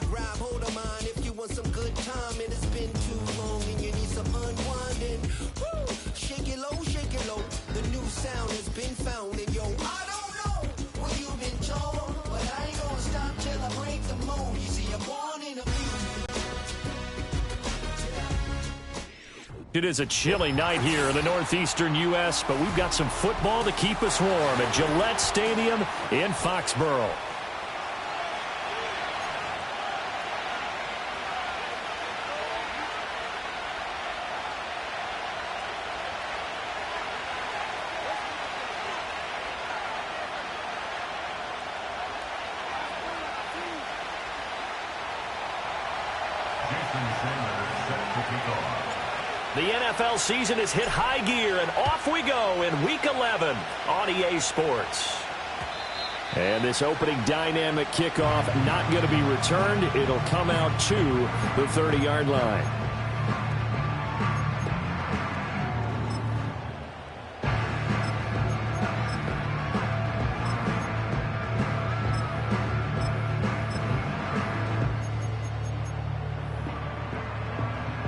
Grab hold of mine if you want some good time, and it's been too long and you need some unwinding. Woo! Shake it low, shake it low. The new sound has been found, and yo, I don't know what you've been told, but I ain't gonna stop till I break the mold. You see, I'm born in a It is a chilly night here in the northeastern U.S., but we've got some football to keep us warm at Gillette Stadium in Foxborough. The NFL season has hit high gear, and off we go in Week 11 on EA Sports. And this opening dynamic kickoff not going to be returned. It'll come out to the 30-yard line.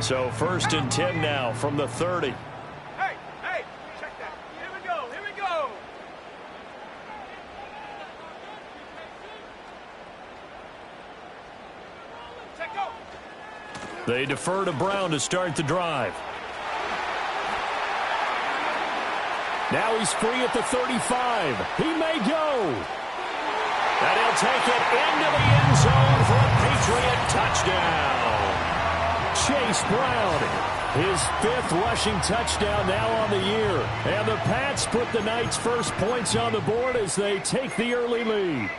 So 1st and 10 now from the 30. Hey, check that. Here we go. Check go. They defer to Brown to start the drive. Now he's free at the 35. He may go. And he'll take it into the end zone for a Patriot touchdown. Chase Brown, his 5th rushing touchdown now on the year. And the Pats put the night's first points on the board as they take the early lead.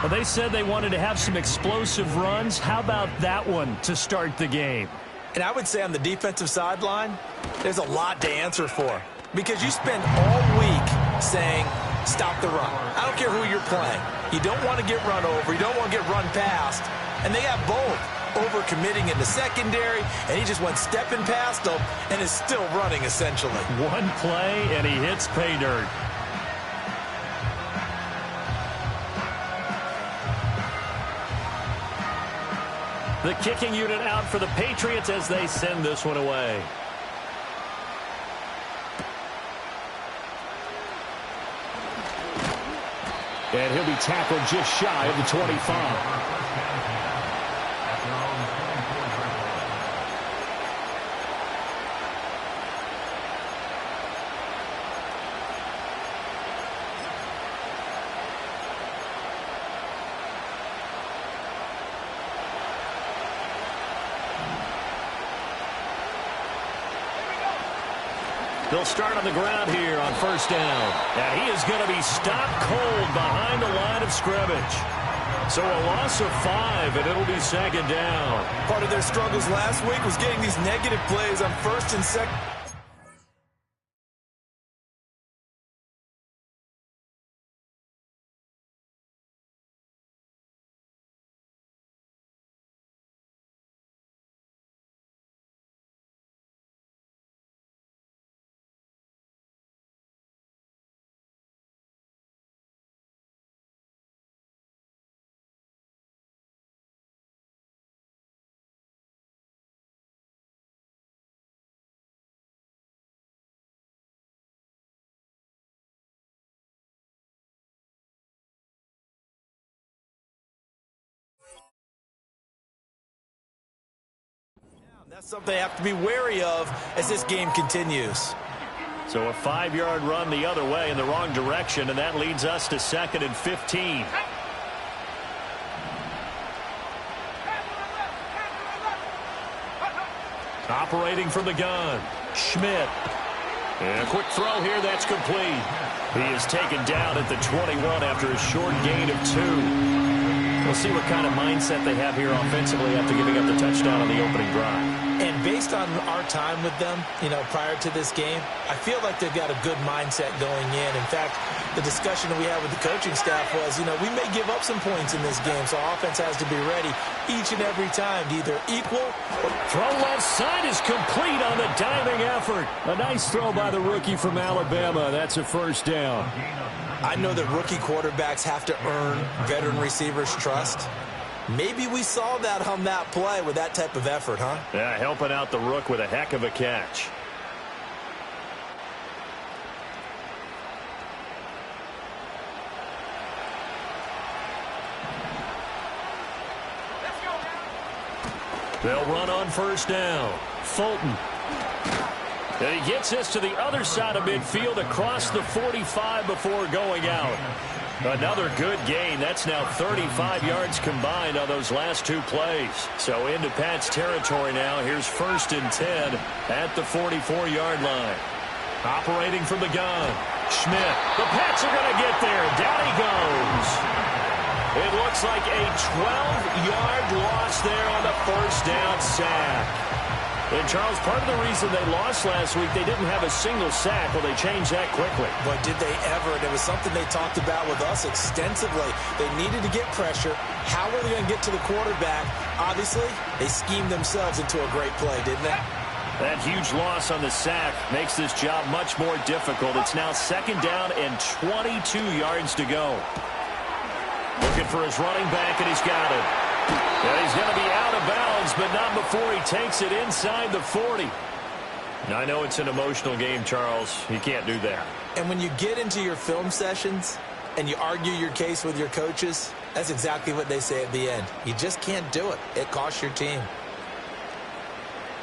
Well, they said they wanted to have some explosive runs. How about that one to start the game? And I would say on the defensive sideline, there's a lot to answer for. Because you spend all week saying, stop the run. I don't care who you're playing. You don't want to get run over. You don't want to get run past. And they have both. Overcommitting in the secondary, and he just went stepping past them and is still running, essentially. One play, and he hits pay dirt. The kicking unit out for the Patriots as they send this one away. And he'll be tackled just shy of the 25. They'll start on the ground here on 1st down. And he is going to be stopped cold behind the line of scrimmage. So a loss of 5, and it'll be 2nd down. Part of their struggles last week was getting these negative plays on 1st and 2nd. That's something they have to be wary of as this game continues. So a 5-yard run the other way in the wrong direction, and that leads us to 2nd and 15. Operating from the gun, Schmidt. And a quick throw here, that's complete. He is taken down at the 21 after a short gain of 2. We'll see what kind of mindset they have here offensively after giving up the touchdown on the opening drive. And based on on our time with them, prior to this game, I feel like they've got a good mindset going in. In fact, the discussion that we had with the coaching staff was, we may give up some points in this game, so our offense has to be ready each and every time to either equal or... Throw left side is complete on the diving effort. A nice throw by the rookie from Alabama. That's a first down. I know that rookie quarterbacks have to earn veteran receivers' trust. Maybe we saw that on that play with that type of effort, huh? Yeah, helping out the rook with a heck of a catch. They'll run on first down. Fulton. And he gets this to the other side of midfield across the 45 before going out. Another good gain. That's now 35 yards combined on those last two plays. So into Pat's territory now. Here's 1st and 10 at the 44-yard line. Operating from the gun. Schmidt. The Pats are going to get there. Down he goes. It looks like a 12-yard loss there on the first down sack. And, Charles, part of the reason they lost last week, they didn't have a single sack. Well, they changed that quickly. But did they ever? And it was something they talked about with us extensively. They needed to get pressure. How were they going to get to the quarterback? Obviously, they schemed themselves into a great play, didn't they? That huge loss on the sack makes this job much more difficult. It's now 2nd down and 22 yards to go. Looking for his running back, and he's got it. And he's going to be out of bounds, but not before he takes it inside the 40. Now, I know it's an emotional game, Charles. You can't do that. And when you get into your film sessions and you argue your case with your coaches, that's exactly what they say at the end. You just can't do it. It costs your team.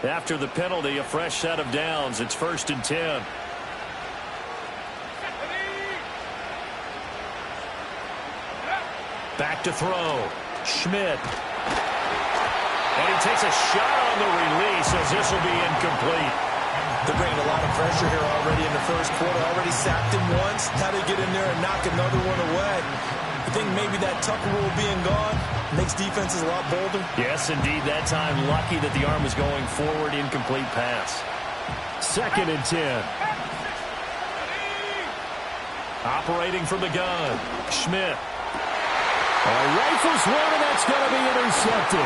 After the penalty, a fresh set of downs. It's 1st and 10. Back to throw. Schmidt. And he takes a shot on the release as this will be incomplete. They're bringing a lot of pressure here already in the first quarter. Already sacked him once. How do they get in there and knock another one away? I think maybe that Tucker rule being gone makes defenses a lot bolder. Yes, indeed. That time lucky that the arm was going forward. Incomplete pass. 2nd and 10. Operating from the gun. Schmidt. Rifles one, and that's going to be intercepted.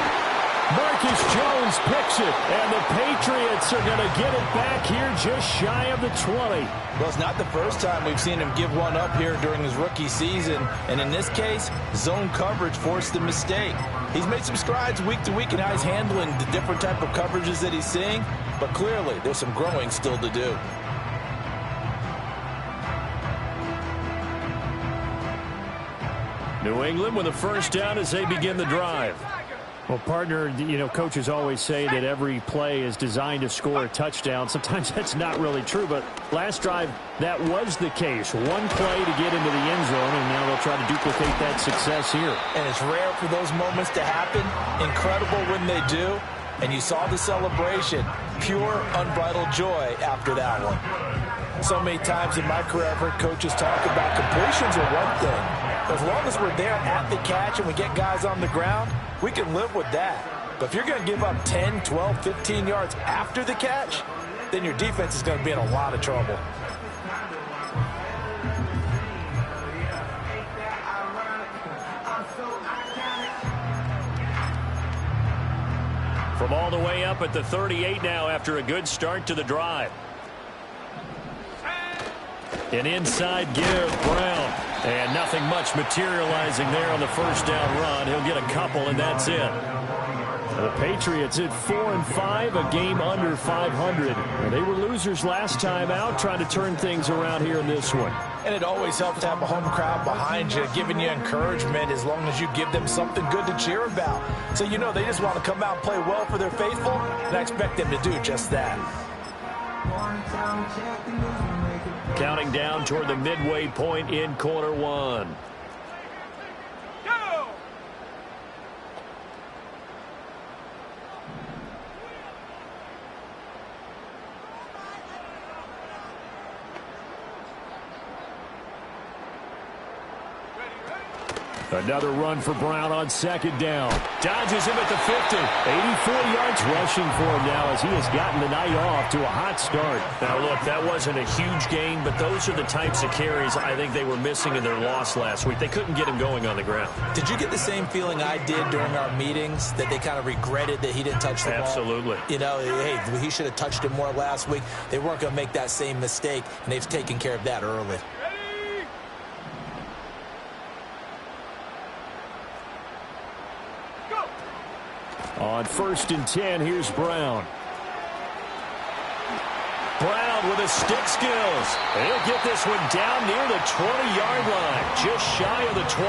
Marcus Jones picks it, and the Patriots are going to get it back here just shy of the 20. Well, it's not the first time we've seen him give one up here during his rookie season, and in this case, zone coverage forced the mistake. He's made some strides week to week in how he's handling the different type of coverages that he's seeing, but clearly there's some growing still to do. New England with a first down as they begin the drive. Well, partner, coaches always say that every play is designed to score a touchdown. Sometimes that's not really true, but last drive, that was the case. One play to get into the end zone, and now they'll try to duplicate that success here. And it's rare for those moments to happen. Incredible when they do. And you saw the celebration. Pure, unbridled joy after that one. So many times in my career, I've heard coaches talk about completions are one thing. As long as we're there at the catch and we get guys on the ground, we can live with that. But if you're going to give up 10, 12, 15 yards after the catch, then your defense is going to be in a lot of trouble. From all the way up at the 38 now after a good start to the drive. An inside give, Brown. And nothing much materializing there on the first down run. He'll get a couple, and that's it. The Patriots at 4-5, a game under 500. And they were losers last time out, trying to turn things around here in this one. And it always helps to have a home crowd behind you, giving you encouragement as long as you give them something good to cheer about. So they just want to come out and play well for their faithful, and I expect them to do just that. Counting down toward the midway point in quarter one. Go! Another run for Brown on second down. Dodges him at the 50. 84 yards rushing for him now as he has gotten the night off to a hot start. Now, look, that wasn't a huge gain, but those are the types of carries I think they were missing in their loss last week. They couldn't get him going on the ground. Did you get the same feeling I did during our meetings, that they kind of regretted that he didn't touch the ball? Absolutely. You know, hey, he should have touched it more last week. They weren't going to make that same mistake, and they've taken care of that early. On 1st and 10, here's Brown. Brown with his stick skills. He'll get this one down near the 20-yard line, just shy of the 20.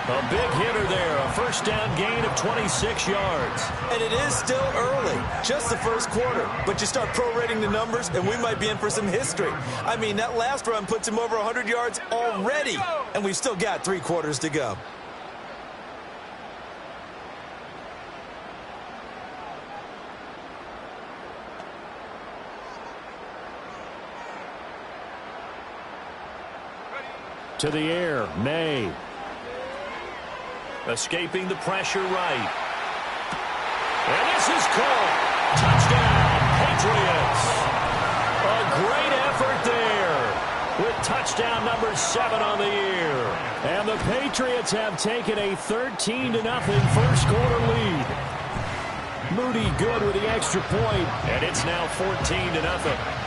A big hitter there, a first down gain of 26 yards. And it is still early, just the first quarter. But you start prorating the numbers, and we might be in for some history. I mean, that last run puts him over 100 yards already, and we've still got 3 quarters to go. To the air, May. Escaping the pressure right. And this is caught. Touchdown, Patriots. A great effort there with touchdown number 7 on the year. And the Patriots have taken a 13-0 first quarter lead. Moody good with the extra point. And it's now 14-0.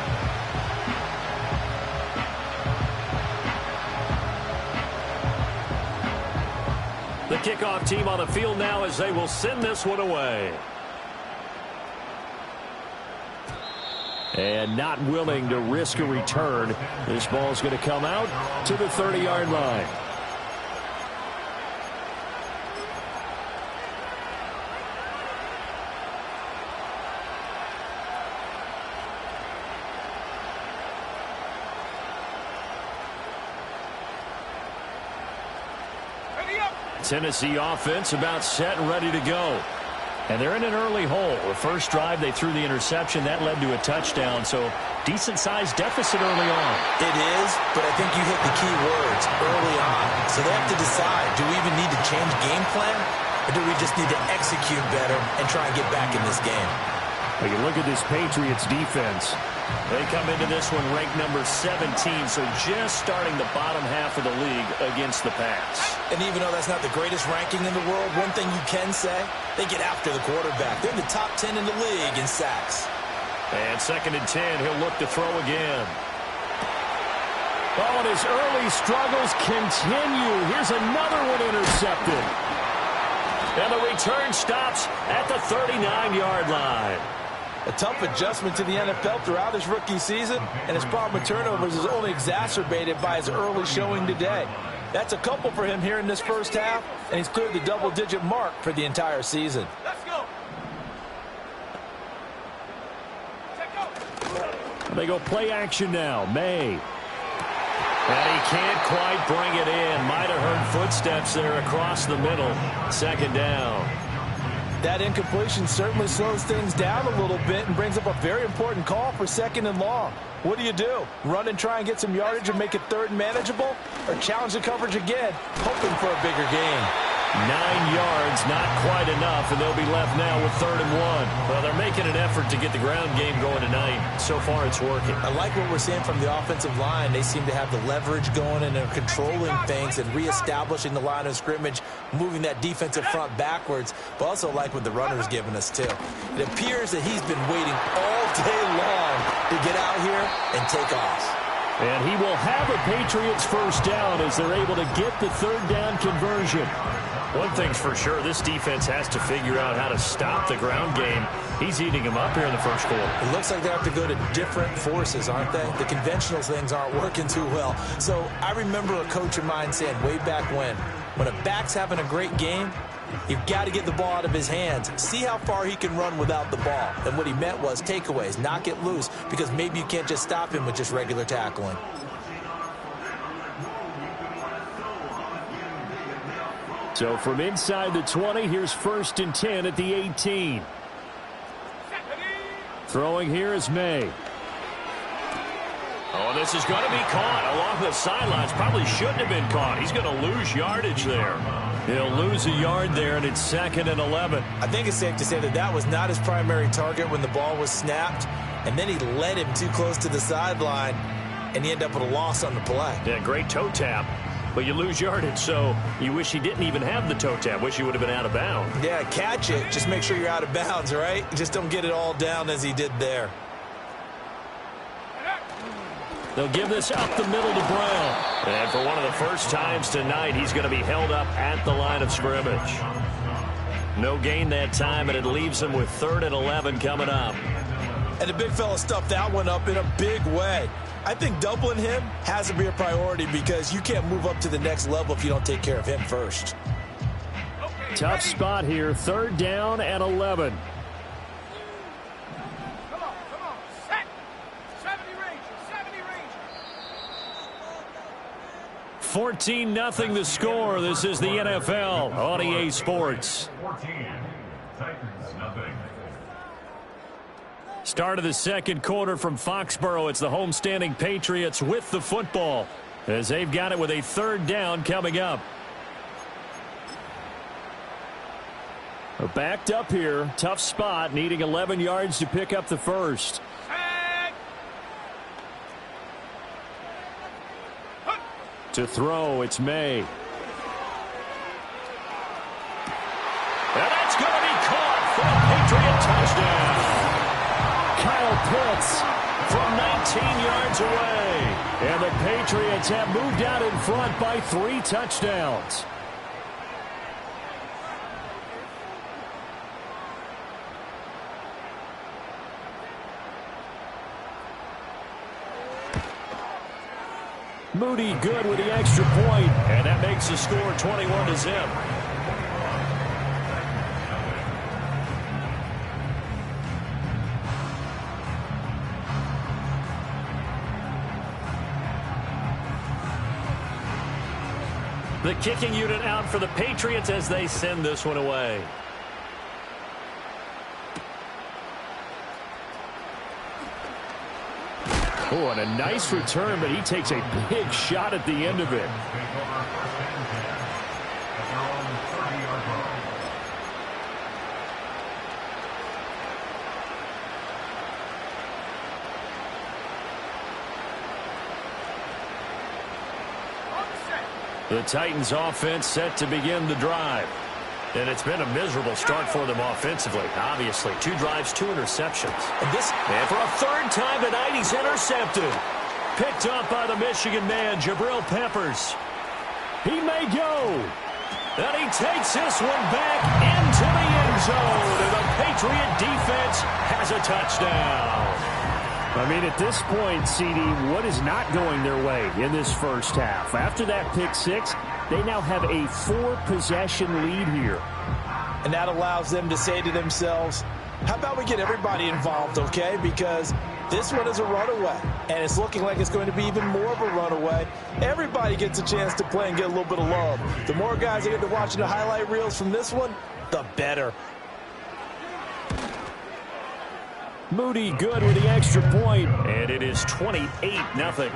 The kickoff team on the field now as they will send this one away. And not willing to risk a return. This ball is going to come out to the 30-yard line. Tennessee offense about set and ready to go. And they're in an early hole. The first drive, they threw the interception. That led to a touchdown, so decent-sized deficit early on. It is, but I think you hit the key words early on. So they have to decide, do we even need to change game plan, or do we just need to execute better and try and get back in this game? When you look at this Patriots defense, they come into this one ranked number 17, so just starting the bottom half of the league against the pass. And even though that's not the greatest ranking in the world, one thing you can say, they get after the quarterback. They're in the top 10 in the league in sacks. And 2nd and 10, he'll look to throw again. Oh, and his early struggles continue. Here's another one intercepted. And the return stops at the 39-yard line. A tough adjustment to the NFL throughout his rookie season, and his problem with turnovers is only exacerbated by his early showing today. That's a couple for him here in this first half, and he's cleared the double-digit mark for the entire season. Let's go. They go play action now. May. And he can't quite bring it in. Might have heard footsteps there across the middle. 2nd down. That incompletion certainly slows things down a little bit and brings up a very important call for 2nd and long. What do? Run and try and get some yardage and make it 3rd and manageable? Or challenge the coverage again, hoping for a bigger gain? 9 yards, not quite enough, and they'll be left now with 3rd and 1. Well, they're making an effort to get the ground game going tonight. So far, it's working. I like what we're seeing from the offensive line. They seem to have the leverage going, and they're controlling things and reestablishing the line of scrimmage, moving that defensive front backwards, but also like what the runner's giving us, too. It appears that he's been waiting all day long to get out here and take off. And he will have a Patriots first down as they're able to get the 3rd down conversion. One thing's for sure, this defense has to figure out how to stop the ground game. He's eating him up here in the first quarter. It looks like they have to go to different forces, aren't they? The conventional things aren't working too well. So I remember a coach of mine saying way back when a back's having a great game, you've got to get the ball out of his hands. See how far he can run without the ball. And what he meant was takeaways, knock it loose, because maybe you can't just stop him with just regular tackling. So from inside the 20, here's 1st and 10 at the 18. Throwing here is May. Oh, this is going to be caught along the sidelines. Probably shouldn't have been caught. He's going to lose yardage there. He'll lose a yard there, and it's 2nd and 11. I think it's safe to say that that was not his primary target when the ball was snapped, and then he led him too close to the sideline, and he ended up with a loss on the play. Yeah, great toe tap, but you lose yardage, so you wish he didn't even have the toe tap. Wish he would have been out of bounds. Yeah, catch it. Just make sure you're out of bounds, right? Just don't get it all down as he did there. They'll give this up the middle to Brown. And for one of the first times tonight, he's going to be held up at the line of scrimmage. No gain that time, and it leaves him with 3rd and 11 coming up. And the big fella stuffed that one up in a big way. I think doubling him has to be a priority because you can't move up to the next level if you don't take care of him first. Tough spot here. 3rd down and 11. Come on. Set. 70 Rangers. 14-0 the score. This is the NFL on EA Sports. 14. Titans, nothing. Start of the second quarter from Foxborough. It's the homestanding Patriots with the football as they've got it with a 3rd down coming up. They're backed up here. Tough spot, needing 11 yards to pick up the first. To throw, it's May. And that's going to be caught for a Patriot touchdown. Kyle Pitts from 19 yards away. And the Patriots have moved out in front by 3 touchdowns. Moody good with the extra point, and that makes the score 21-0. The kicking unit out for the Patriots as they send this one away. Oh, and a nice return, but he takes a big shot at the end of it. The Titans offense set to begin the drive. And it's been a miserable start for them offensively. Obviously, 2 drives, 2 interceptions. And for a 3rd time tonight, he's intercepted. Picked up by the Michigan man, Jabril Peppers. He may go. And he takes this one back into the end zone. And the Patriot defense has a touchdown. I mean, at this point, CD, what is not going their way in this first half? After that pick 6, they now have a 4-possession lead here. And that allows them to say to themselves, how about we get everybody involved, okay? Because this one is a runaway, and it's looking like it's going to be even more of a runaway. Everybody gets a chance to play and get a little bit of love. The more guys that get to watching the highlight reels from this one, the better. Moody good with the extra point, and it is 28-0.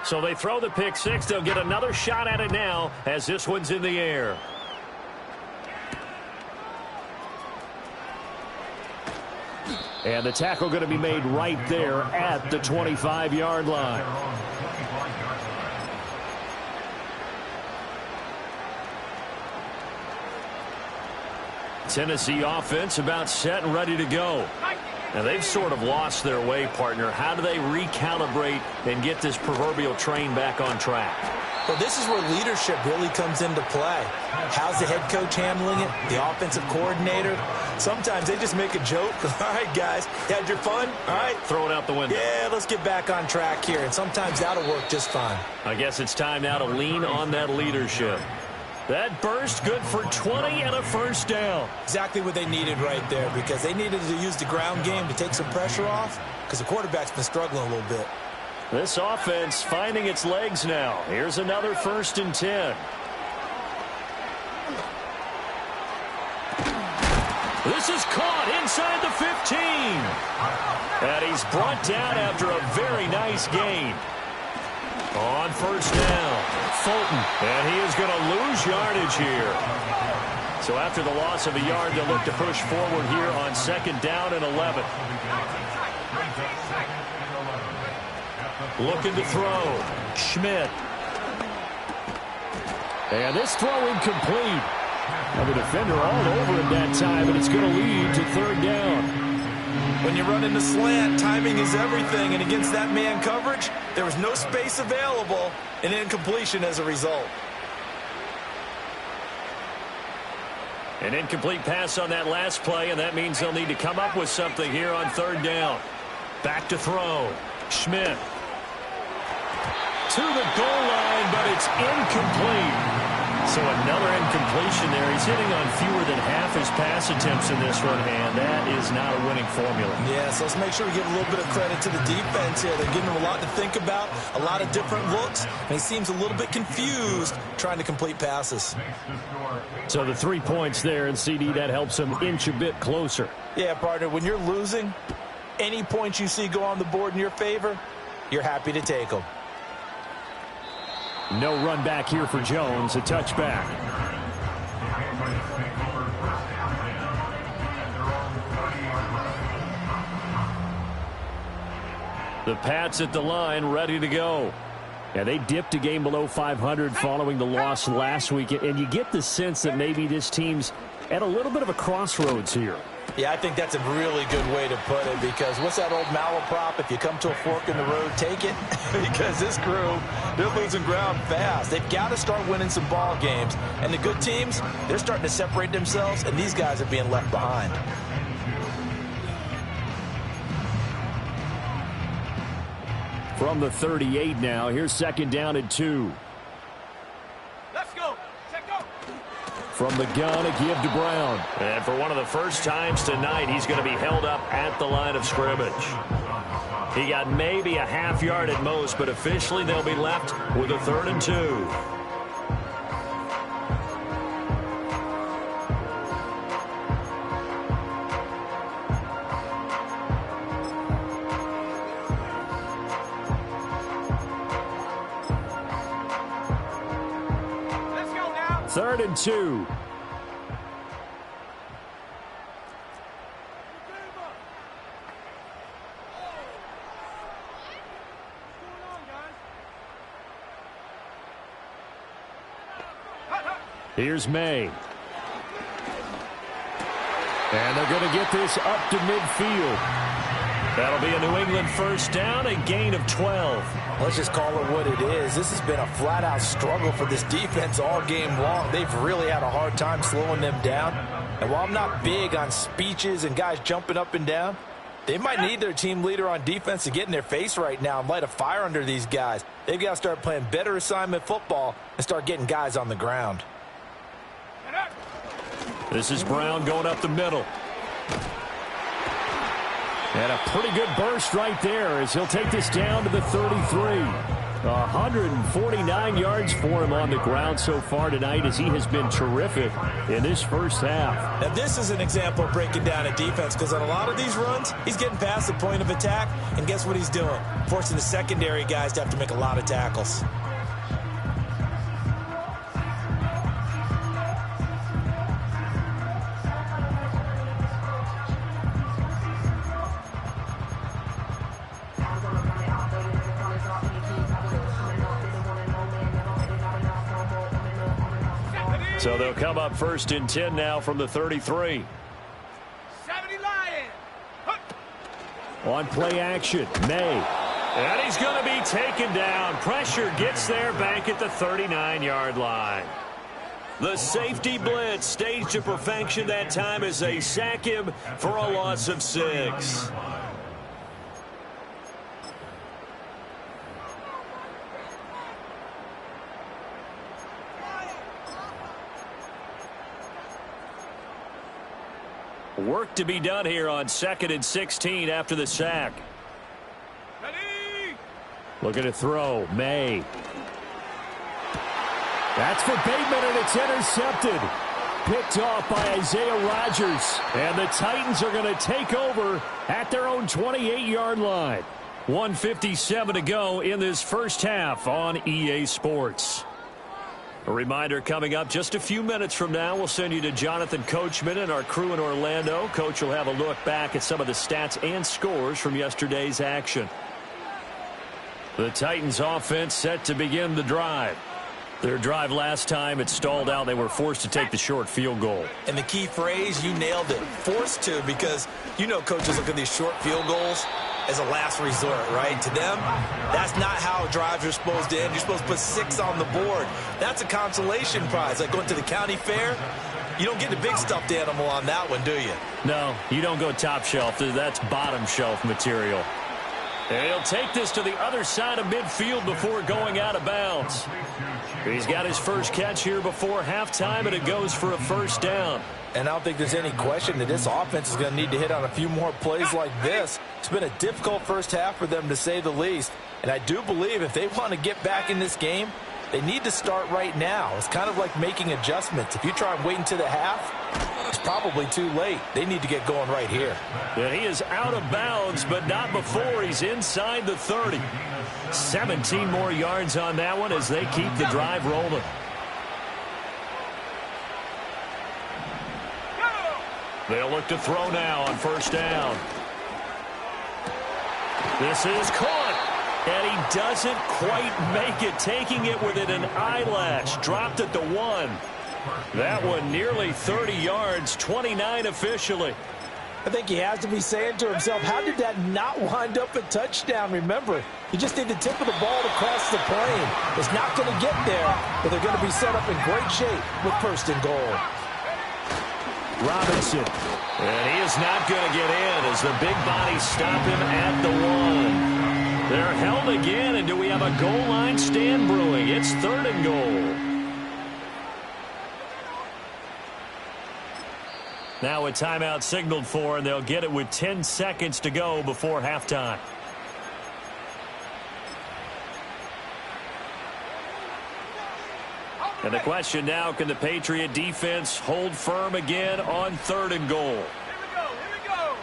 So they throw the pick 6. They'll get another shot at it now as this one's in the air. And the tackle going to be made right there at the 25-yard line. Tennessee offense about set and ready to go. Now, they've sort of lost their way, partner. How do they recalibrate and get this proverbial train back on track? Well, this is where leadership really comes into play. How's the head coach handling it? The offensive coordinator? Sometimes they just make a joke. All right, guys, had your fun? All right. Throw it out the window. Yeah, let's get back on track here. And sometimes that'll work just fine. I guess it's time now to lean on that leadership. That burst good for 20 and a first down. Exactly what they needed right there, because they needed to use the ground game to take some pressure off because the quarterback's been struggling a little bit. This offense finding its legs now. Here's another 1st and 10. This is caught inside the 15. And he's brought down after a very nice gain. On 1st down, Fulton. And he is going to lose yardage here. So after the loss of a yard, they'll look to push forward here on 2nd down and 11. Looking to throw. Schmidt. And this throw incomplete. Now the defender all over him that time, and it's going to lead to 3rd down. When you run into slant, timing is everything, and against that man coverage, there was no space available, and incompletion as a result. An incomplete pass on that last play, and that means they'll need to come up with something here on 3rd down. Back to throw. Schmidt. To the goal line, but it's incomplete. So another incompletion there. He's hitting on fewer than half his pass attempts in this one, and that is not a winning formula. Yes, let's make sure we give a little bit of credit to the defense here. They're giving him a lot to think about, a lot of different looks, and he seems a little bit confused trying to complete passes. So the 3 points there, and CD, that helps him inch a bit closer. Yeah, partner, when you're losing, any points you see go on the board in your favor, you're happy to take them. No run back here for Jones, a touchback. The Pats at the line, ready to go. Yeah, they dipped a game below 500 following the loss last week, and you get the sense that maybe this team's at a little bit of a crossroads here. Yeah, I think that's a really good way to put it, because what's that old malaprop? If you come to a fork in the road, take it. Because this crew, they're losing ground fast. They've got to start winning some ball games. And the good teams, they're starting to separate themselves, and these guys are being left behind. From the 38 now, here's 2nd down and 2. Let's go. Check go. From the gun, a give to Brown. And for one of the first times tonight, he's going to be held up at the line of scrimmage. He got maybe a half yard at most, but officially they'll be left with a 3rd and 2. Let's go now. 3rd and 2. Here's May. And they're going to get this up to midfield. That'll be a New England 1st down, a gain of 12. Let's just call it what it is. This has been a flat-out struggle for this defense all game long. They've really had a hard time slowing them down. And while I'm not big on speeches and guys jumping up and down, they might need their team leader on defense to get in their face right now and light a fire under these guys. They've got to start playing better assignment football and start getting guys on the ground. This is Brown going up the middle. And a pretty good burst right there as he'll take this down to the 33. 149 yards for him on the ground so far tonight as he has been terrific in this first half. Now this is an example of breaking down a defense, because on a lot of these runs, he's getting past the point of attack, and guess what he's doing? Forcing the secondary guys to have to make a lot of tackles. So they'll come up 1st and 10 now from the 33. 70 Lion. On play action, May. And he's going to be taken down. Pressure gets there back at the 39-yard line. The safety blitz staged to perfection that time as they sack him for a loss of 6. Work to be done here on 2nd and 16 after the sack. Ready. Looking to throw. May. That's for Bateman, and it's intercepted. Picked off by Isaiah Rodgers. And the Titans are going to take over at their own 28-yard line. 1:57 to go in this first half on EA Sports. A reminder coming up just a few minutes from now. We'll send you to Jonathan Coachman and our crew in Orlando. Coach will have a look back at some of the stats and scores from yesterday's action. The Titans offense set to begin the drive. Their drive last time, it stalled out. They were forced to take the short field goal. And the key phrase, you nailed it, forced to, because you know coaches look at these short field goals as a last resort, right? To them, that's not how drives are supposed to end. You're supposed to put 6 on the board. That's a consolation prize. Like going to the county fair, you don't get the big stuffed animal on that one, do you? No, you don't go top shelf. That's bottom shelf material. And he'll take this to the other side of midfield before going out of bounds. He's got his first catch here before halftime, and it goes for a first down. And I don't think there's any question that this offense is going to need to hit on a few more plays like this. It's been a difficult first half for them, to say the least. And I do believe if they want to get back in this game, they need to start right now. It's kind of like making adjustments. If you try and wait until the half, it's probably too late. They need to get going right here. And he is out of bounds, but not before he's inside the 30. 17 more yards on that one as they keep the drive rolling. They'll look to throw now on first down. This is caught. And he doesn't quite make it, taking it within an eyelash. Dropped at the 1. That one nearly 30 yards, 29 officially. I think he has to be saying to himself, how did that not wind up a touchdown? Remember, you just need the tip of the ball to cross the plane. It's not going to get there, but they're going to be set up in great shape with first and goal. Robinson. And he is not going to get in as the big bodies stop him at the 1. They're held again, and do we have a goal line stand brewing? It's 3rd and goal. Now a timeout signaled for, and they'll get it with 10 seconds to go before halftime. And the question now, can the Patriot defense hold firm again on 3rd and goal? Here we go.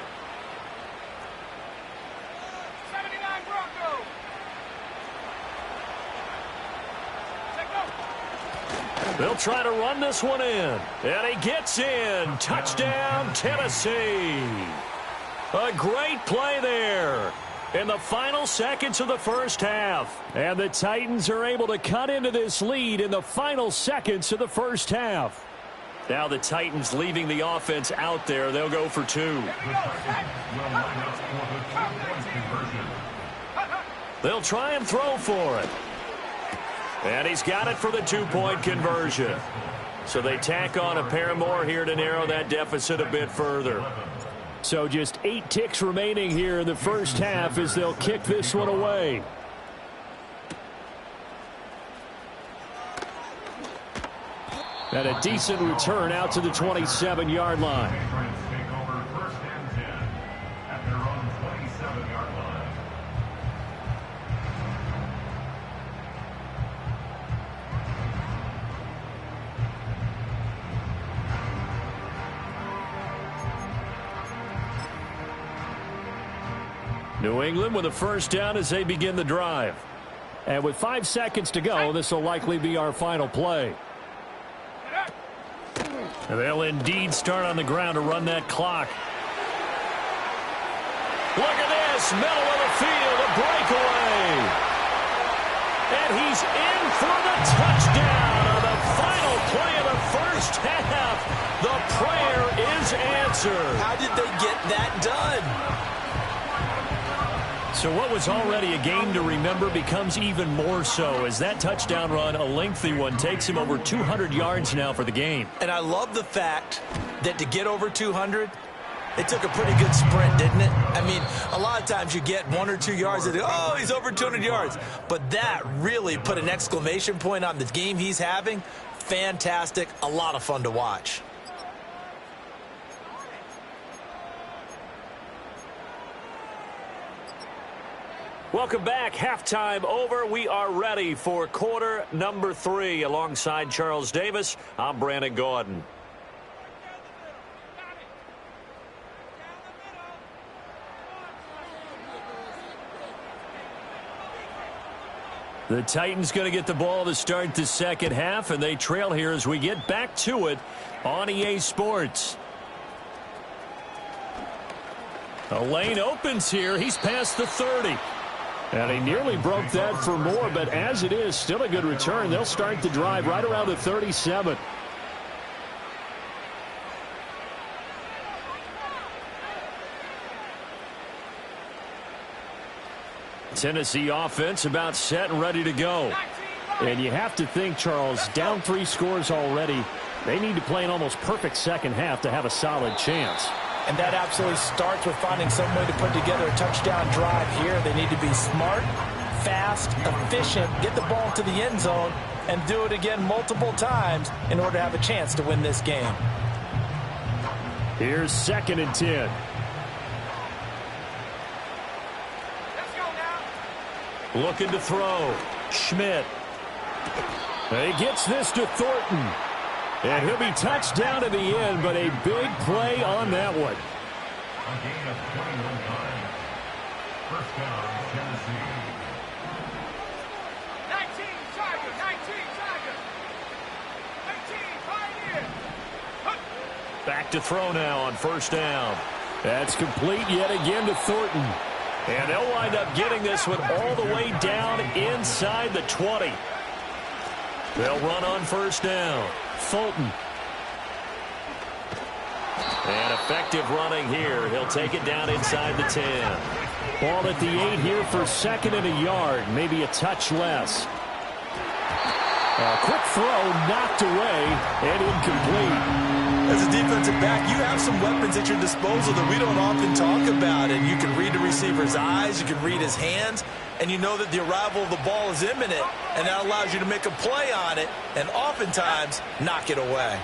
79 Broncos. Check go. They'll try to run this one in. And he gets in. Touchdown, Tennessee. A great play there in the final seconds of the first half. And the Titans are able to cut into this lead in the final seconds of the first half. Now the Titans leaving the offense out there. They'll go for 2. They'll try and throw for it. And he's got it for the 2-point conversion. So they tack on a pair more here to narrow that deficit a bit further. So just 8 ticks remaining here in the first half as they'll kick this one away. And a decent return out to the 27-yard line. New England with a first down as they begin the drive. And with 5 seconds to go, this will likely be our final play. And they'll indeed start on the ground to run that clock. Look at this, middle of the field, a breakaway. And he's in for the touchdown on the final play of the first half. The prayer is answered. How did they get that done? So what was already a game to remember becomes even more so as that touchdown run, a lengthy one, takes him over 200 yards now for the game. And I love the fact that to get over 200, it took a pretty good sprint, didn't it? I mean, a lot of times you get 1 or 2 yards and oh, he's over 200 yards. But that really put an exclamation point on the game he's having. Fantastic. A lot of fun to watch. Welcome back. Halftime over. We are ready for quarter number 3. Alongside Charles Davis, I'm Brandon Gaudin. The Titans going to get the ball to start the second half, and they trail here as we get back to it on EA Sports. A lane opens here. He's past the 30. And he nearly broke that for more, but as it is, still a good return. They'll start the drive right around the 37. Tennessee offense about set and ready to go. And you have to think, Charles, down 3 scores already. They need to play an almost perfect second half to have a solid chance. And that absolutely starts with finding some way to put together a touchdown drive here. They need to be smart, fast, efficient, get the ball to the end zone, and do it again multiple times in order to have a chance to win this game. Here's 2nd and 10. Let's go now. Looking to throw. Schmidt. He gets this to Thornton. And he'll be touched down at the end, but a big play on that one. A gain of 21 yards. First down, Tennessee. 19, Tiger, 19, Tiger. 19, Pioneer. Back to throw now on first down. That's complete yet again to Thornton. And they'll wind up getting this one all the way down inside the 20. They'll run on first down. Fulton. And effective running here. He'll take it down inside the 10. Ball at the 8 here for 2nd and a yard. Maybe a touch less. A quick throw knocked away and incomplete. As a defensive back, you have some weapons at your disposal that we don't often talk about. And you can read the receiver's eyes, you can read his hands, and you know that the arrival of the ball is imminent, and that allows you to make a play on it and oftentimes knock it away.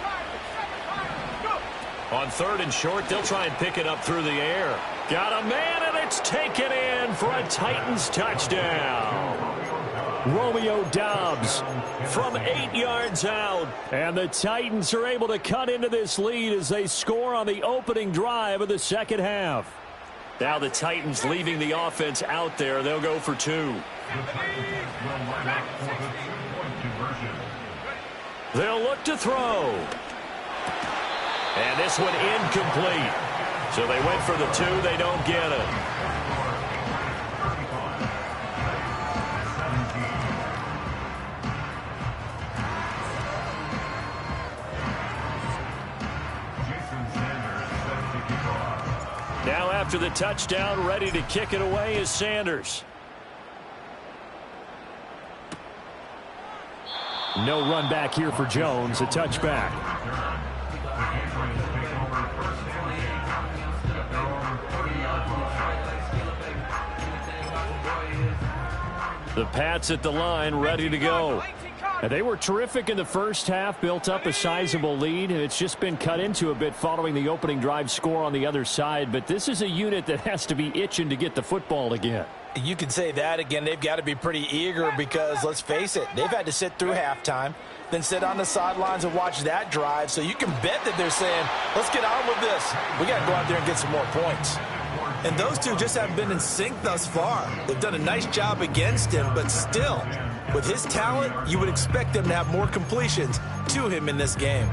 On 3rd and short, they'll try and pick it up through the air. Got a man, and it's taken in for a Titans touchdown. Romeo Doubs from 8 yards out. And the Titans are able to cut into this lead as they score on the opening drive of the second half. Now the Titans leaving the offense out there. They'll go for 2. The Titans will line up for the 2-point conversion. They'll look to throw. And this one incomplete. So they went for the 2. They don't get it. Now after the touchdown, ready to kick it away is Sanders. No run back here for Jones. A touchback. The Pats at the line, ready to go. And they were terrific in the first half, built up a sizable lead, and it's just been cut into a bit following the opening drive score on the other side. But this is a unit that has to be itching to get the football again. You can say that again. They've got to be pretty eager because, let's face it, they've had to sit through halftime, then sit on the sidelines and watch that drive. So you can bet that they're saying, let's get on with this. We got to go out there and get some more points. And those two just haven't been in sync thus far. They've done a nice job against him, but still, with his talent, you would expect them to have more completions to him in this game.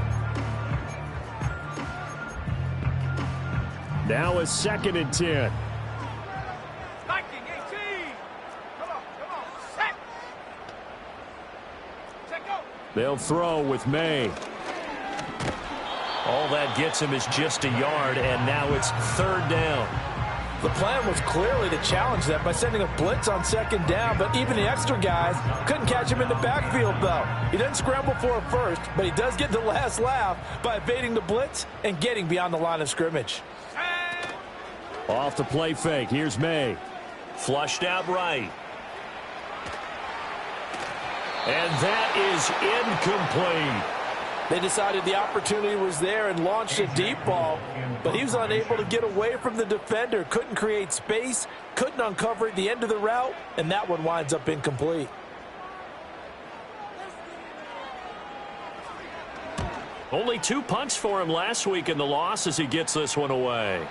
Now a 2nd and 10. 19, 18. Come on, set. Set, go. They'll throw with May. All that gets him is just a yard, and now it's 3rd down. The plan was clearly to challenge them by sending a blitz on 2nd down, but even the extra guys couldn't catch him in the backfield, though. He doesn't scramble for a first, but he does get the last laugh by evading the blitz and getting beyond the line of scrimmage. Off the play fake. Here's May. Flushed out right. And that is incomplete. They decided the opportunity was there and launched a deep ball, but he was unable to get away from the defender, couldn't create space, couldn't uncover at the end of the route, and that one winds up incomplete. Only 2 punts for him last week in the loss as he gets this one away.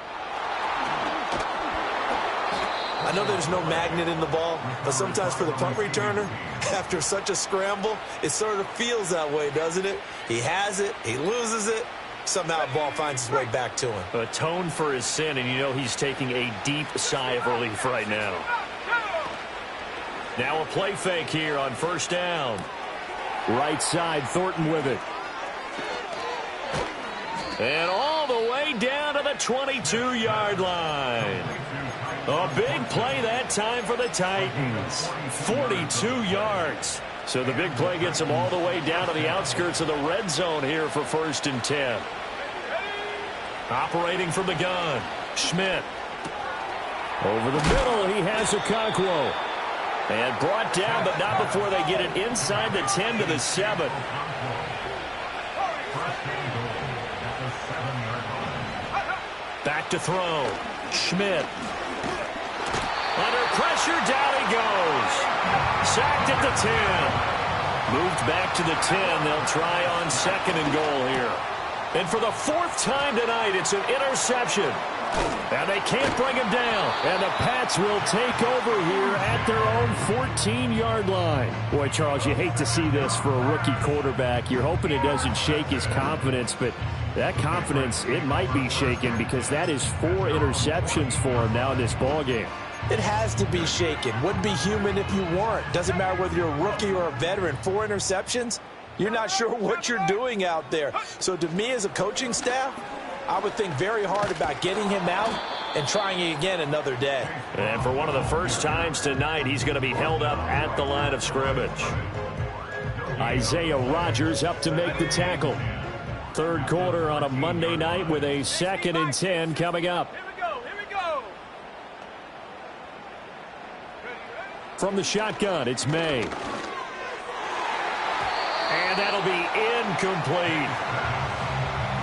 I know there's no magnet in the ball, but sometimes for the punt returner, after such a scramble, it sort of feels that way, doesn't it? He has it, he loses it, somehow the ball finds its way back to him. Atone for his sin, and you know he's taking a deep sigh of relief right now. Now a play fake here on first down. Right side, Thornton with it. And all the way down to the 22-yard line. A big play that time for the Titans. 42 yards. So the big play gets them all the way down to the outskirts of the red zone here for 1st and 10. Operating from the gun, Schmidt. Over the middle, he has Okonkwo. And brought down, but not before they get it inside the 10 to the 7. Back to throw. Schmidt. Under pressure, down he goes. Sacked at the 10. Moved back to the 10. They'll try on 2nd and goal here. And for the 4th time tonight, it's an interception. And they can't bring him down. And the Pats will take over here at their own 14-yard line. Boy, Charles, you hate to see this for a rookie quarterback. You're hoping it doesn't shake his confidence, but that confidence, it might be shaken because that is 4 interceptions for him now in this ballgame. It has to be shaken. Wouldn't be human if you weren't. Doesn't matter whether you're a rookie or a veteran. 4 interceptions, you're not sure what you're doing out there. So to me as a coaching staff, I would think very hard about getting him out and trying it again another day. And for one of the first times tonight, he's going to be held up at the line of scrimmage. Isaiah Rodgers up to make the tackle. 3rd quarter on a Monday night with a 2nd and 10 coming up. Here we go. From the shotgun, it's May. And that'll be incomplete.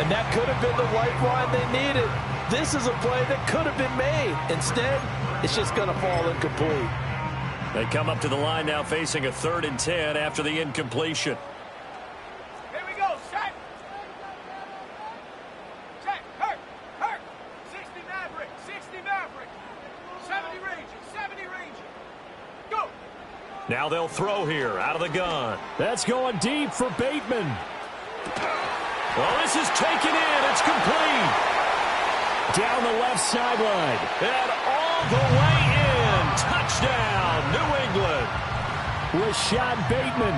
And that could have been the lifeline they needed. This is a play that could have been made. Instead, it's just going to fall incomplete. They come up to the line now facing a 3rd and 10 after the incompletion. Here we go. Set. Hurt. 60 Maverick. 70 Ranger. Go. Now they'll throw here out of the gun. That's going deep for Bateman. Well, this is taken in. It's complete. Down the left sideline. And all the way in. Touchdown, New England. Rashad Bateman,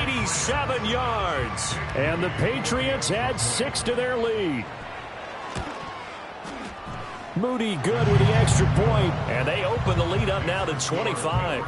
87 yards. And the Patriots add 6 to their lead. Moody good with the extra point. And they open the lead up now to 25.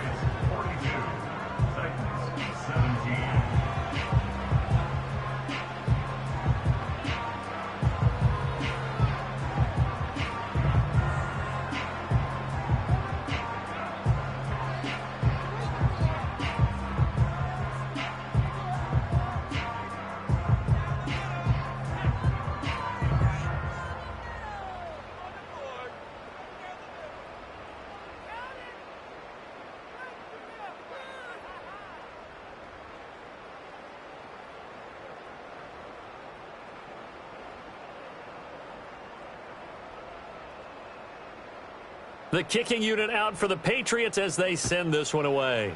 The kicking unit out for the Patriots as they send this one away.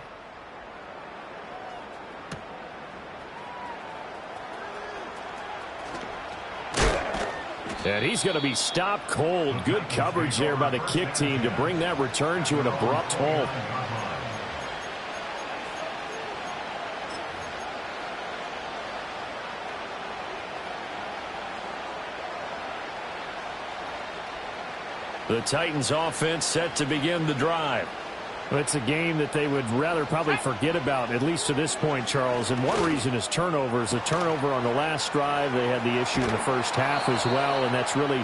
And he's going to be stopped cold. Good coverage there by the kick team to bring that return to an abrupt halt. The Titans offense set to begin the drive. It's a game that they would rather probably forget about, at least to this point, Charles. And one reason is turnovers. The turnover on the last drive, they had the issue in the first half as well. And that's really,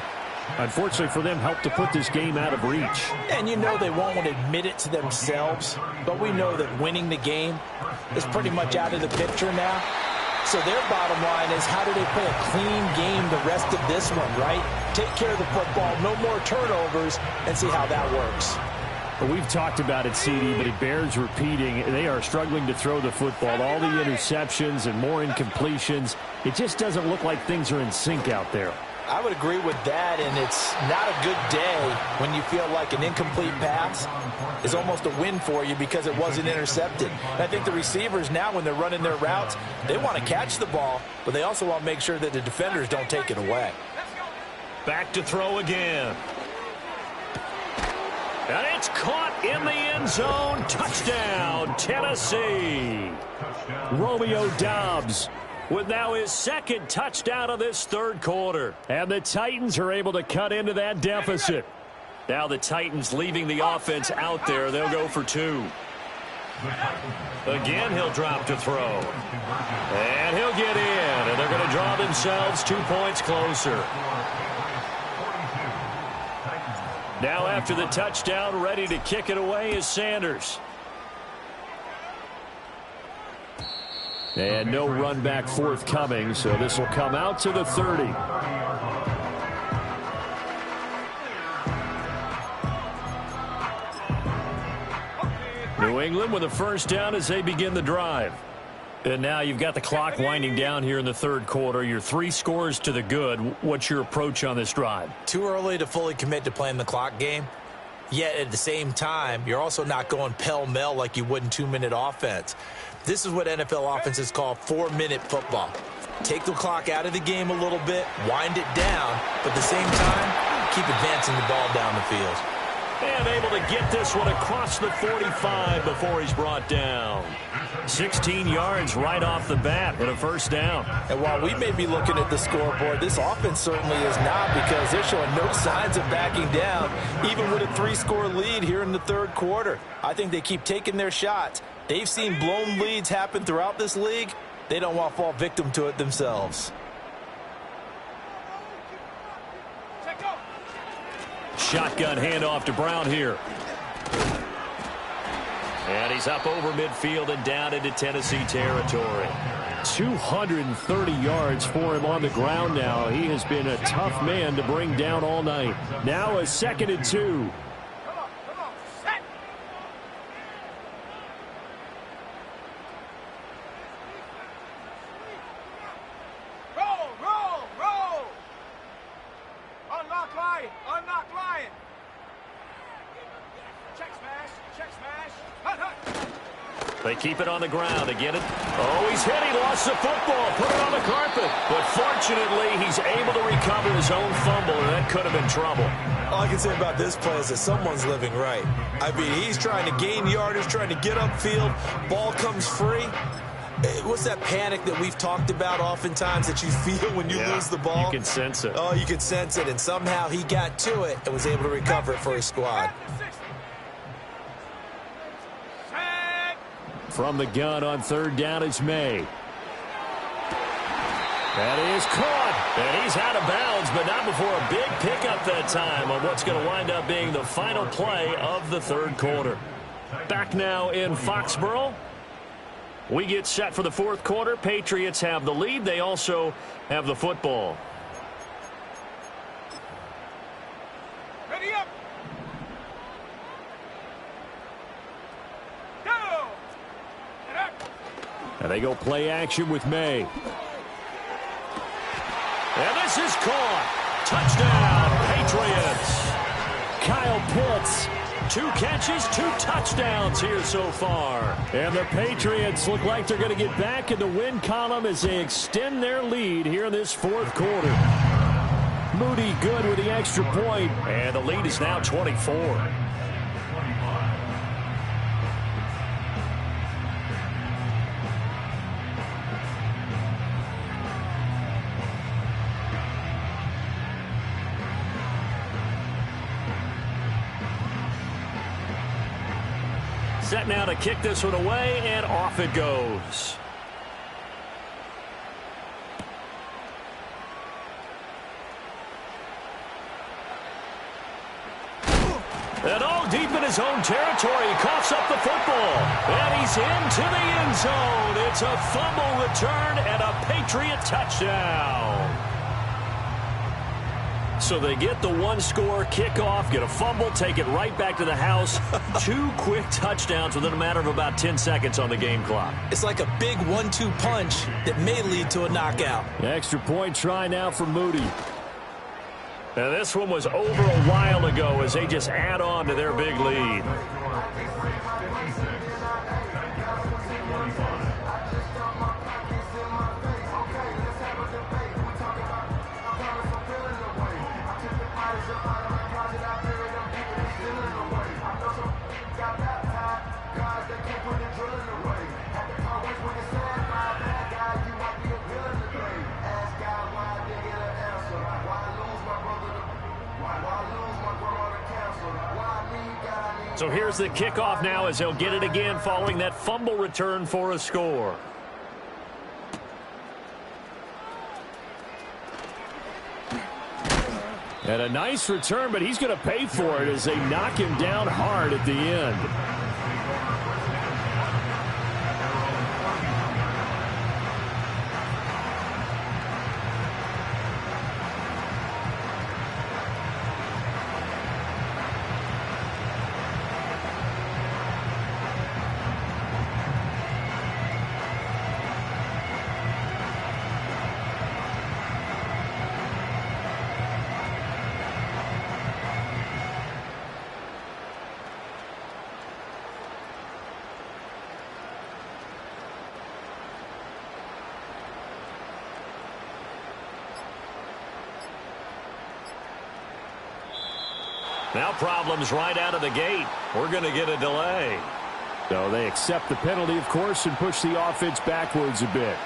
unfortunately for them, helped to put this game out of reach. And you know they won't admit it to themselves. But we know that winning the game is pretty much out of the picture now. So their bottom line is, how do they play a clean game the rest of this one, right? Take care of the football, no more turnovers, and see how that works. Well, we've talked about it, CD, but it bears repeating. They are struggling to throw the football. All the interceptions and more incompletions. It just doesn't look like things are in sync out there. I would agree with that, and it's not a good day when you feel like an incomplete pass is almost a win for you because it wasn't intercepted. And I think the receivers now, when they're running their routes, they want to catch the ball, but they also want to make sure that the defenders don't take it away. Back to throw again. And it's caught in the end zone. Touchdown, Tennessee. Romeo Doubs with now his second touchdown of this third quarter. And the Titans are able to cut into that deficit. Now the Titans leaving the offense out there. They'll go for two. Again, he'll drop to throw. And he'll get in. And they're going to draw themselves 2 points closer. Now after the touchdown, ready to kick it away is Sanders. And no run back forthcoming, so this will come out to the 30. New England with a first down as they begin the drive. And now you've got the clock winding down here in the third quarter. You're 3 scores to the good. What's your approach on this drive? Too early to fully commit to playing the clock game. Yet at the same time, you're also not going pell-mell like you would in 2-minute offense. This is what NFL offenses call 4-minute football. Take the clock out of the game a little bit, wind it down, but at the same time, keep advancing the ball down the field. And able to get this one across the 45 before he's brought down. 16 yards right off the bat and a first down. And while we may be looking at the scoreboard, this offense certainly is not, because they're showing no signs of backing down, even with a 3-score lead here in the third quarter. I think they keep taking their shots. They've seen blown leads happen throughout this league. They don't want to fall victim to it themselves. Shotgun handoff to Brown here. And he's up over midfield and down into Tennessee territory. 230 yards for him on the ground now. He has been a tough man to bring down all night. Now a 2nd and 2. Set. Roll. Unlock line. Check smash. Hut. They keep it on the ground to get it. Oh, he's hit. He lost the football. Put it on the carpet. But fortunately, he's able to recover his own fumble, and that could have been trouble. All I can say about this play is that someone's living right. I mean, he's trying to gain yardage, trying to get upfield. Ball comes free. What's that panic that we've talked about oftentimes that you feel when you lose the ball? You can sense it. Oh, you can sense it, and somehow he got to it and was able to recover it for his squad. From the gun on third down is May. That is caught. And he's out of bounds, but not before a big pickup that time on what's going to wind up being the final play of the third quarter. Back now in Foxborough. We get set for the fourth quarter. Patriots have the lead. They also have the football. Ready up. Go. Get up. And they go play action with May. And this is caught. Touchdown, Patriots. Kyle Pitts. 2 catches, 2 touchdowns here so far. And the Patriots look like they're going to get back in the win column as they extend their lead here in this fourth quarter. Moody good with the extra point. And the lead is now 24. Set now to kick this one away, and off it goes. And oh, deep in his own territory. He coughs up the football. And he's into the end zone. It's a fumble return and a Patriot touchdown. So they get the one-score kickoff, get a fumble, take it right back to the house. 2 quick touchdowns within a matter of about 10 seconds on the game clock. It's like a big 1-2 punch that may lead to a knockout. Extra point try now for Moody. And this one was over a while ago as they just add on to their big lead. So here's the kickoff now as they'll get it again following that fumble return for a score. And a nice return, but he's going to pay for it as they knock him down hard at the end. Now problems right out of the gate. We're going to get a delay. So they accept the penalty, of course, and push the offense backwards a bit.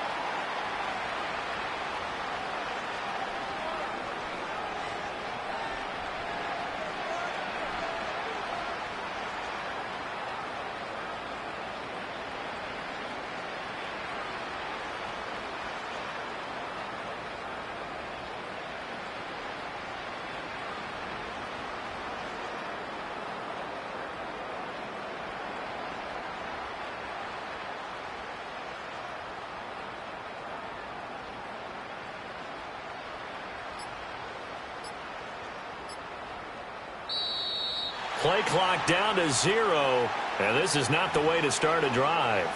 Play clock down to 0, and this is not the way to start a drive.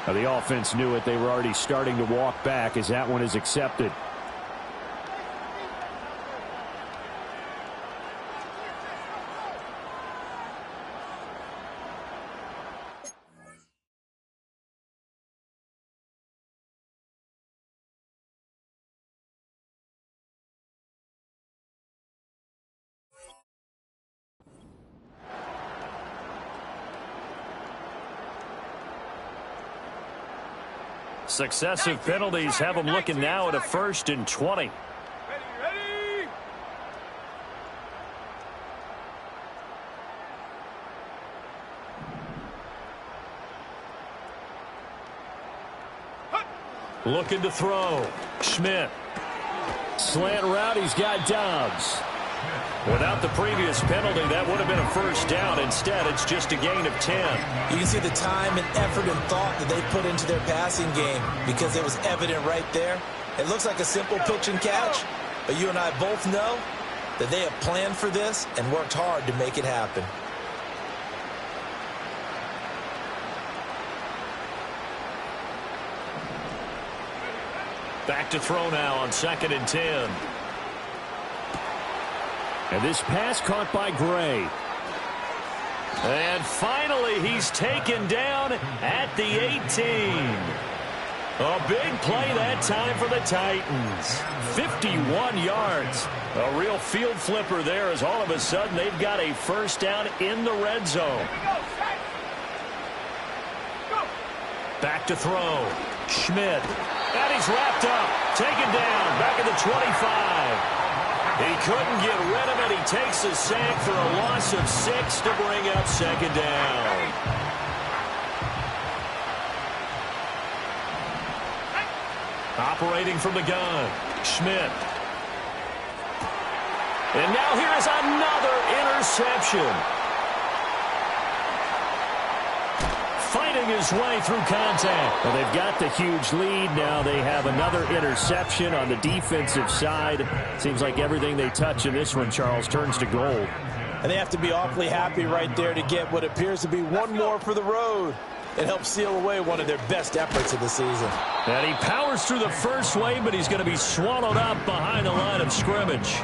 Now, the offense knew it. They were already starting to walk back as that one is accepted. Successive penalties have them looking now at a 1st and 20. Ready. Looking to throw. Schmidt. Slant route, he's got Dobbs. Without the previous penalty, that would have been a 1st down. Instead, it's just a gain of 10. You can see the time and effort and thought that they put into their passing game because it was evident right there. It looks like a simple pitch and catch, but you and I both know that they have planned for this and worked hard to make it happen. Back to throw now on 2nd and 10. And this pass caught by Gray. And finally, he's taken down at the 18. A big play that time for the Titans. 51 yards. A real field flipper there as all of a sudden they've got a 1st down in the red zone. Back to throw. Schmidt. And he's wrapped up. Taken down. Back at the 25. He couldn't get rid of it. He takes a sack for a loss of 6 to bring up 2nd down. Operating from the gun, Schmidt. And now here is another interception. fighting his way through contact. Well, they've got the huge lead. Now they have another interception on the defensive side. Seems like everything they touch in this one, Charles, turns to gold. And they have to be awfully happy right there to get what appears to be one more for the road. It helps seal away one of their best efforts of the season. And he powers through the first wave, but he's going to be swallowed up behind the line of scrimmage.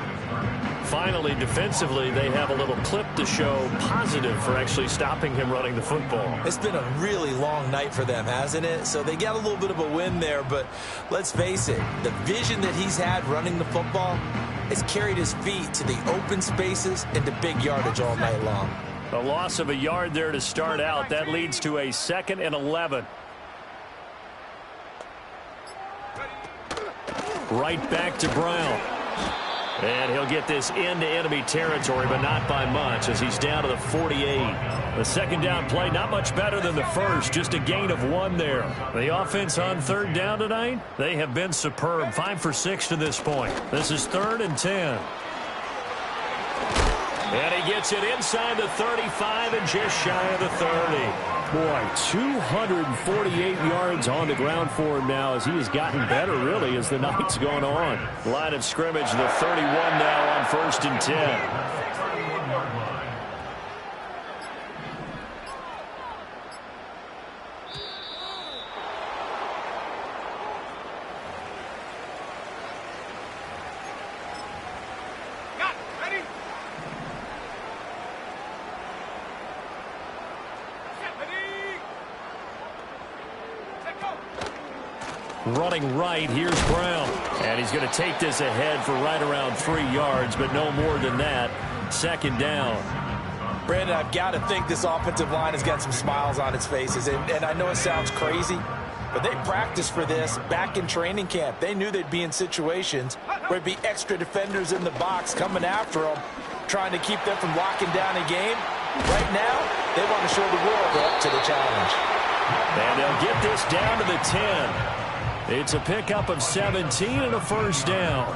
Finally, defensively, they have a little clip to show positive for actually stopping him running the football. It's been a really long night for them, hasn't it? So they got a little bit of a win there, but let's face it, the vision that he's had running the football has carried his feet to the open spaces and to big yardage all night long. A loss of a yard there to start out. That leads to a 2nd and 11. Right back to Brown. And he'll get this into enemy territory, but not by much as he's down to the 48. The second down play, not much better than the first, just a gain of 1 there. The offense on third down tonight, they have been superb. 5 for 6 to this point. This is 3rd and 10. And he gets it inside the 35 and just shy of the 30. Boy, 248 yards on the ground for him now as he has gotten better, really, as the night's gone on. Line of scrimmage, the 31 now on 1st and 10. Running right, here's Brown. And he's going to take this ahead for right around 3 yards, but no more than that. 2nd down. Brandon, I've got to think this offensive line has got some smiles on its faces. And I know it sounds crazy, but they practiced for this back in training camp. They knew they'd be in situations where there'd be extra defenders in the box coming after them, trying to keep them from locking down a game. Right now, they want to show the world they're up to the challenge. And they'll get this down to the 10. It's a pickup of 17 and a 1st down.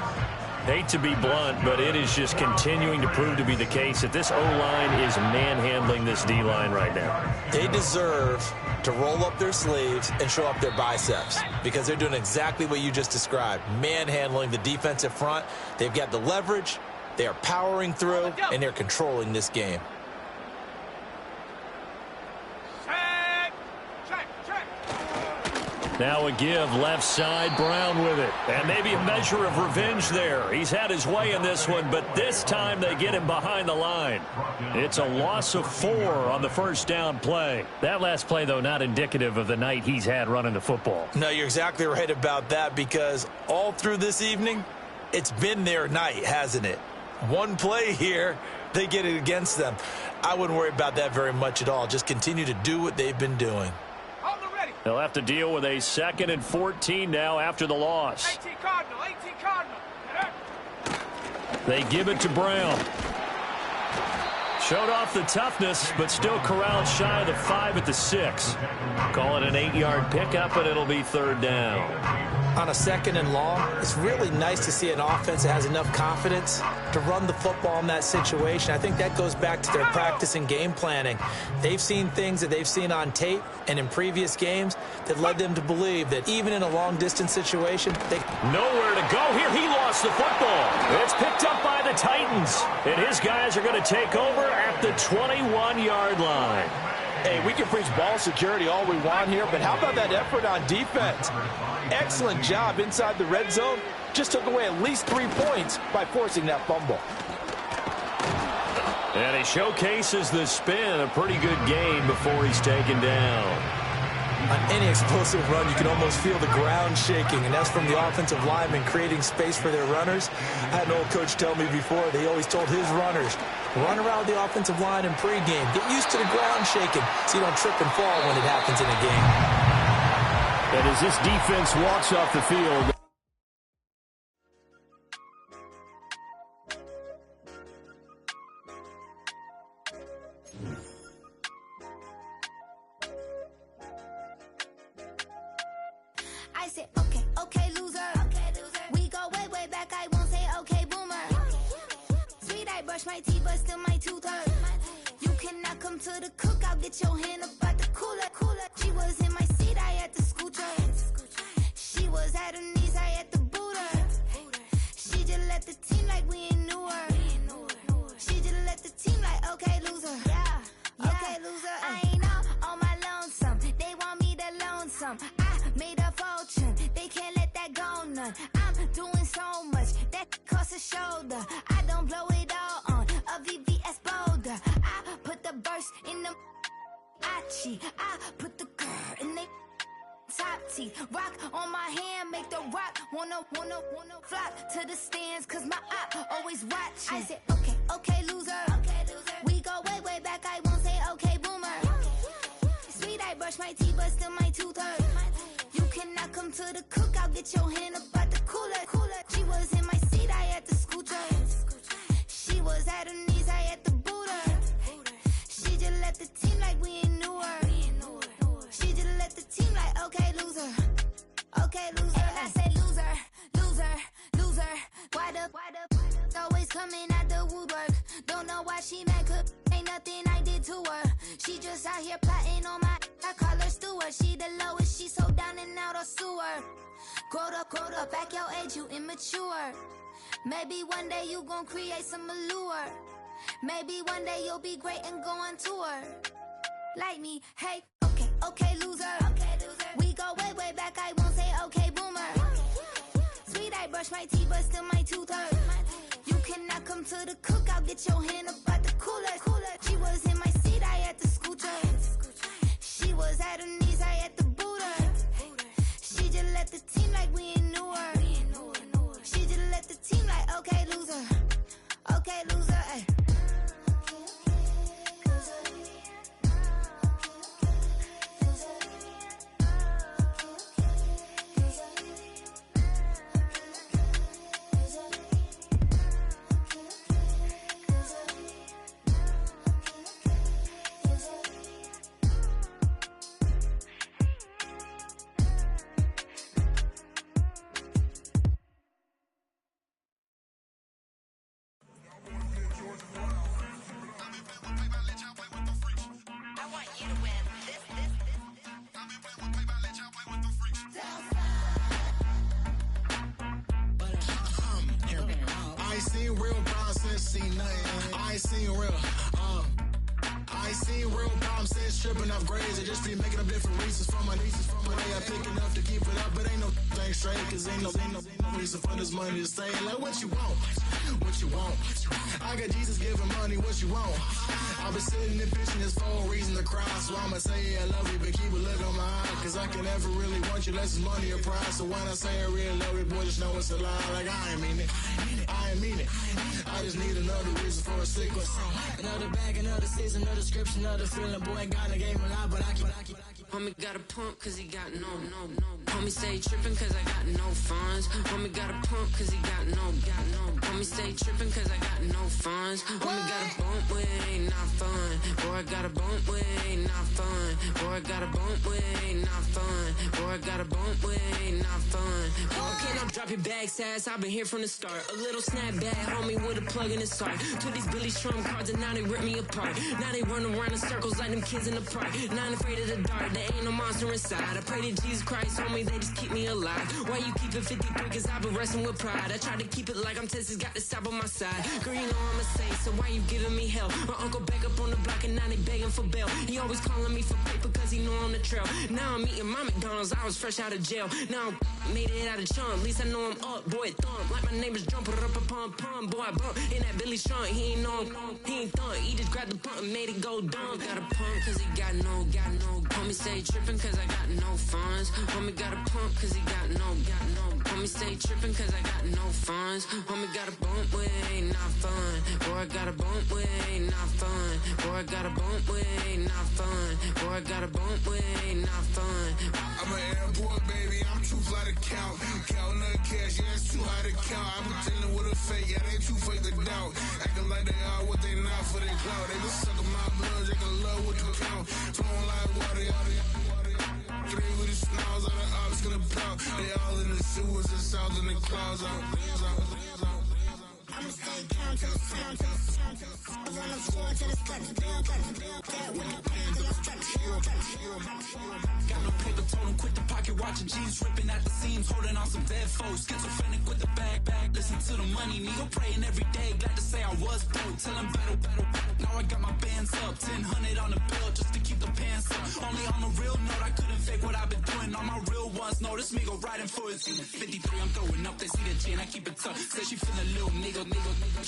Hate to be blunt, but it is just continuing to prove to be the case that this O-line is manhandling this D-line right now. They deserve to roll up their sleeves and show up their biceps because they're doing exactly what you just described, manhandling the defensive front. They've got the leverage, they are powering through, and they're controlling this game. Now a give, left side, Brown with it. And maybe a measure of revenge there. He's had his way in this one, but this time they get him behind the line. It's a loss of 4 on the 1st down play. That last play, though, not indicative of the night he's had running the football. No, you're exactly right about that because all through this evening, it's been their night, hasn't it? One play here, they get it against them. I wouldn't worry about that very much at all. Just continue to do what they've been doing. They'll have to deal with a 2nd and 14 now after the loss. 18 Cardinal, 18 Cardinal. They give it to Brown. Showed off the toughness, but still corralled shy of the 5 at the 6. Call it an 8-yard pickup, and it'll be 3rd down. On a 2nd and long, it's really nice to see an offense that has enough confidence to run the football in that situation. I think that goes back to their practice and game planning. They've seen things that they've seen on tape and in previous games that led them to believe that even in a long-distance situation, they... Nowhere to go here. He lost the football. It's picked up by the Titans, and his guys are going to take over at the 21-yard line. Hey, we can preach ball security all we want here, but how about that effort on defense? Excellent job inside the red zone. Just took away at least 3 points by forcing that fumble. And he showcases the spin. A pretty good game before he's taken down. On any explosive run, you can almost feel the ground shaking, and that's from the offensive linemen creating space for their runners. I had an old coach tell me before, they always told his runners, run around the offensive line in pregame. Get used to the ground shaking so you don't trip and fall when it happens in a game. And as this defense walks off the field, I said, okay, loser. We go way back. I won't say okay, boomer. Sweet, I brush my teeth, but still my tooth hurt. You cannot come to the cookout. Get your hand up out the cooler. was in my seat, I had to scoot her. She was at her knees, I had to boot her. She just left the team like we ain't knew her. She just left the team like, okay, loser. Yeah, okay, loser. I ain't on my lonesome. They want me to loan some. I made a fortune. They can't let that go none. I'm doing so much that costs a shoulder. I don't blow it all on a VVS boulder. I put the verse in the I put the girl in they top teeth. Rock on my hand, make the rock wanna flop to the stands, cause my eye always watching. I said, okay, loser. We go way back, I won't say okay, boomer. Sweet, I brush my teeth, but still my tooth hurt. You cannot come to the cookout, get your hand up at the cooler. She was in my seat, I had to scoot her. She was at her knees, I had to boot her. She just left the team like we ain't knew her. She just left the team like, okay, loser. Okay, loser. And I say loser. Why the always coming out the woodwork? Don't know why she mad, cause ain't nothing I did to her. She just out here plotting on my, I call her steward. She the lowest, she so down and out of sewer. Growed up, back your age, you immature. Maybe one day you gon' create some allure. Maybe one day you'll be great and go on tour. Like me, hey, okay, loser. We go way back, I won't say okay, boomer. Sweet, I brush my teeth, but still my tooth hurt. You cannot come to the cookout, get your hand up at the cooler. She was in my seat, I had to scoot her. She was at her knees, I had to boot her. She just left the team like we ain't knew her. She just left the team like, okay, loser. Okay, loser, ay. Tripping off grades, I just be making up different reasons for my nieces. For my day, I pick enough to keep it up, but ain't no thing straight, cause ain't no reason for this money to stay. Like, what you want? I got Jesus giving money, what you want? I've been sitting and pitching this for a reason to cry, so I'ma say I love you, but keep a look on my eye, cause I can never really want you unless it's money or prize. So when I say I really love you, boy, just know it's a lie. Like, I ain't mean it. I just need another reason for a sequence. Another bag, another season, another description, another feeling. Boy, God, I gave him a lot, but I keep. Homie got a pump cause he got no. Homie stay trippin' cause I got no funds. Homie got a pump cause he got no. Homie stay trippin' cause I got no funds. Homie got a bump with it ain't not fun. Boy, I got a bump with it ain't not fun. Boy, I got a bump with it ain't not fun. Boy, I got a bump with it ain't not fun. Boy, can I drop your bag, sass? I've been here from the start. A little snapback, homie, with a plug in his heart. Took these Billy Trump cards and now they rip me apart. Now they run around in circles like them kids in the park. Now I'm afraid of the dark. There ain't no monster inside. I pray to Jesus Christ, homie, they just keep me alive. Why you keep it 53? Cause I've been wrestling with pride. I try to keep it like I'm Texas, got the stop on my side. Girl, you know I'm a saint, so why you giving me hell? My uncle back up on the block and now they begging for bail. He always calling me for paper cause he know I'm the trail. Now I'm eating my McDonald's, I was fresh out of jail. Now I'm made it out of chunk, at least I know I'm up, boy, thump. Like my neighbors jumping up a pum, boy, I bump. In that Billy Strong, he ain't know, he ain't thump. He just grabbed the pump and made it go dumb. Got a pump cause he got no. Homie stay trippin' cause I got no funds. Homie got a pump cause he got no. Homie stay trippin' cause I got no funds. Homie got a bump with it ain't not fun. Boy, I got a bump with it ain't not fun. Boy, I got a bump with it ain't not fun. Boy, I got a bump with it ain't not fun. I'm an airport baby, I'm too fly to count. Counting the cash, yeah, it's too high to count. I'm dealing with a fake, yeah, they too fake to doubt. Acting like they are what they not for their clout. They been sucking my blood, they can love what you count. Flowing like water. Three with the snows on the ops gonna pop. They all in the sewers and south in the clouds. I'ma stay count to the sound. I run the floor to the steps. That with the pants and the stretch. Got no paper, told him quit the pocket watching jeans, ripping at the seams, holding on some dead foes. Schizophrenic with the bag. Listen to the money, nigga, praying every day. Glad to say I was broke. Tell him battle. Now I got my bands up, 1000 on the bill just to keep the pants up. Only on a real note, I couldn't fake what I've been doing. All my real ones know this nigga riding for his 53. I'm throwing up, they see the chain, I keep it tough. Say she feeling a little nigga,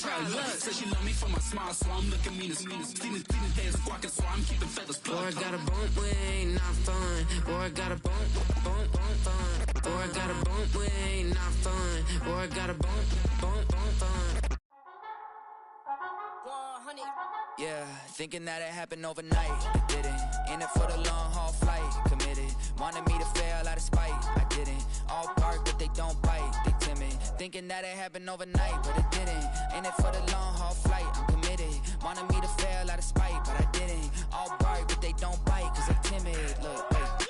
try to look. Say she love me for my smile, so I'm looking mean as Seen his head squawking, so I'm keeping feathers plucked. Boy, I got a bump, we ain't not fun. Boy, I got a bump, fun. Boy, I got a bump, we ain't not fun. Boy, I got a bump, fun. Yeah, thinking that it happened overnight, it didn't. In it for the long haul flight, committed. Wanted me to fail out of spite, I didn't. All bark but they don't bite, they timid. Thinking that it happened overnight, but it didn't. In it for the long haul flight, I'm committed. Wanted me to fail out of spite, but I didn't. All bark but they don't bite, cause they timid. Look, wait.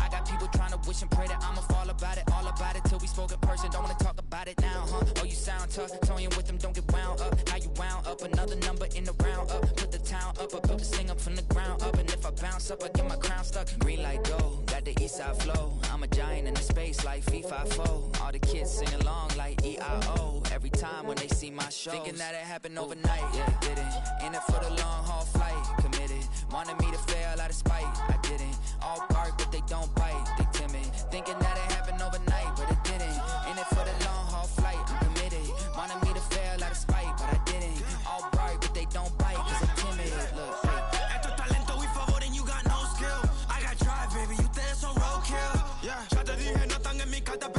I got people trying to wish and pray that I'ma fall about it. All about it till we spoke in person, don't wanna talk about it now, huh? Oh, you sound tough, toying with them, don't get wound up. How you wound up, another number in the round up. Put the town up, I built this thing up from the ground up. And if I bounce up, I get my crown stuck. Green light go, got the east side flow. I'm a giant in the space like FIFA4. All the kids sing along like EIO. Every time when they see my shows. Thinking that it happened overnight, yeah, it didn't. In it for the long haul flight, committed. Wanted me to fail out of spite, I didn't. All bark but they don't bite, they timid. Thinking that it happened overnight, but it didn't. In it for the long haul flight, I'm committed. Wanted me to fail out of spite, but I didn't. All bark but they don't bite, cause I'm timid. Look, Esto es talento y favor and you got no skill. I got drive, baby, you think it's on roadkill. Yeah, ya te dije, no están en mi carta,